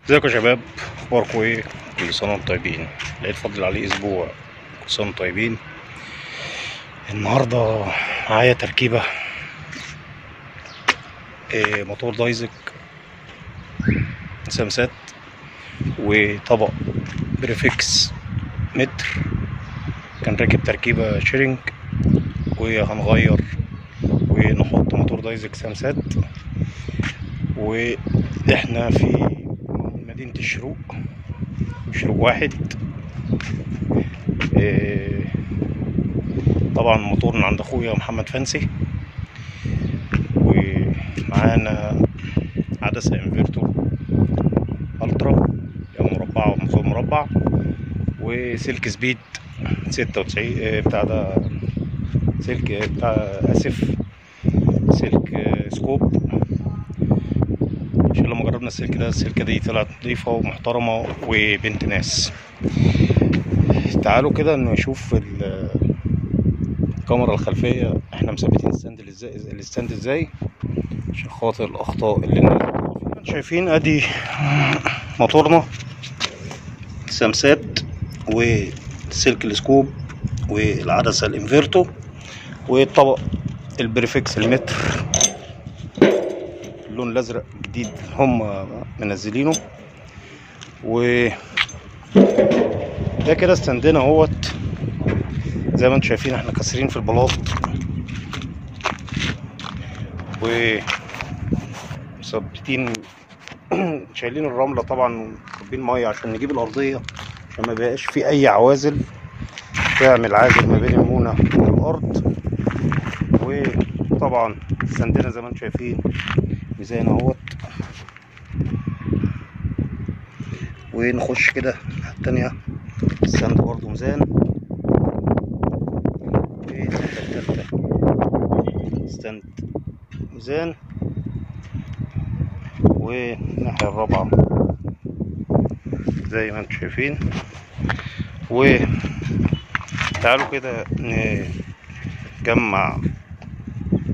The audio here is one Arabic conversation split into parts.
ازيكم يا شباب، اخباركم ايه؟ كل سنه وانتم طيبين. العيد فاضل عليه اسبوع. كل سنه وانتم طيبين. النهارده معايا تركيبه موتور دايزك سمسات وطبق بريفكس متر. كان راكب تركيبه شيرنج وهنغير ونحط موتور دايزك سمسات. واحنا في مدينه الشروق، شروق واحد. طبعا موتور من عند اخويا محمد فانسي، ومعانا عدسة انفيرتور الترا مربعة وموتور مربع، وسلك سبيد 96 بتاع ده، سلك بتاع سلك سكوب. عشان لما جربنا السلكة دي طلعت نضيفة ومحترمة وبنت ناس. تعالوا كده نشوف الكاميرا الخلفية احنا مثبتين الستاند ازاي عشان خاطر الاخطاء اللي نقع. شايفين ادي موتورنا سمسات وسلك السكوب والعدسة الانفيرتو والطبق البريفكس المتر اللون الازرق جديد هم منزلينه. و ده كده استندنا اهوت زي ما انتم شايفين. احنا كاسرين في البلاط ومثبتين شايلين الرمله طبعا، وكبين ميه عشان نجيب الارضيه عشان ما يبقاش في اي عوازل تعمل عازل ما بين المونه والارض. وطبعا استندنا زي ما انتم شايفين ميزان اهوت. ونخش كده التانية الستاند برضه ميزان، ستاند ميزان، والناحية الرابعة زي ما انتم شايفين. وتعالوا كده نجمع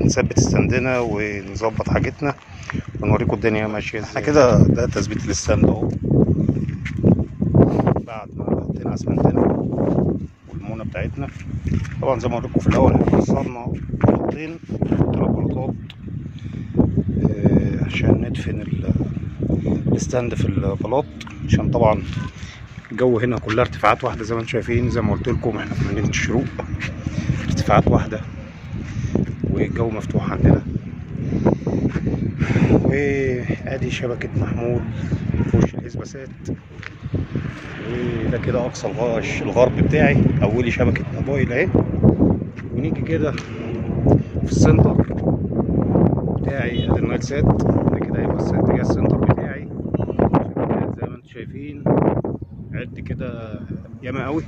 نثبت ستاندنا ونظبط حاجتنا ونوريكم الدنيا ماشية ازاي. احنا كده ده تثبيت الستاند اهو بعد ما حطينا اسمنتنا والمونة بتاعتنا. طبعا زي ما قلت لكم في الاول احنا وصلنا بلاطين 3 بلاطات عشان ندفن الستاند في البلاط، عشان طبعا الجو هنا كلها ارتفاعات واحده زي ما انتم شايفين. زي ما قلت لكم احنا في مدينه الشروق، ارتفاعات واحده والجو مفتوح عندنا. وادي شبكه محمول في وش الاسباسات، وده كده اقصى الغرب بتاعي. اولي شبكه موبايل اهي. ونيجي كده في السنتر بتاعي ادي النايل سات. ده كده هيبقى اتجاه السنتر بتاعي. شبكات زي ما انتم شايفين عد كده ياما قوي.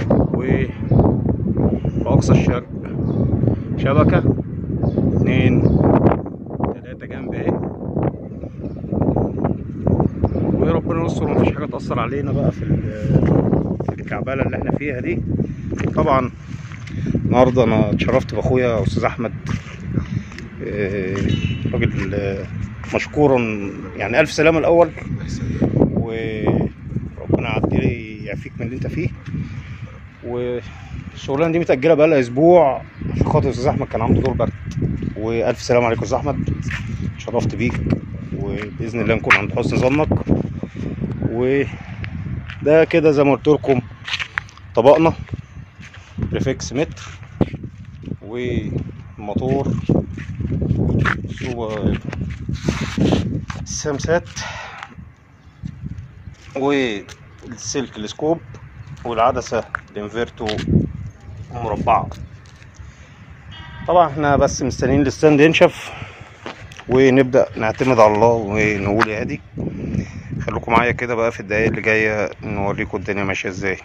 وفي اقصى الشرق شبكه 2 3 جنب اهي. وربنا يستر ومفيش حاجه تاثر علينا بقى في الكعبله اللي احنا فيها دي. طبعا النهارده انا اتشرفت باخويا استاذ احمد، راجل مشكورا يعني. الف سلامه الاول، وربنا يعافيك من اللي انت فيه. والشغلانه دي متاجله بقى لها اسبوع عشان خاطر استاذ احمد كان عنده دور برد. والف سلامه عليكم يا استاذ احمد، اتشرفت بيك وباذن الله نكون عند حسن ظنك. وده كده زي ما قلت لكم طبقنا بريفكس متر والموتور والسمسات والسلك السكوب والعدسة الانفيرتو مربعة. طبعا احنا بس مستنيين الستاند ينشف ونبدأ نعتمد على الله ونقول يا هادي. خليكم معايا كده بقى في الدقايق اللي جاية نوريكم الدنيا ماشية ازاي.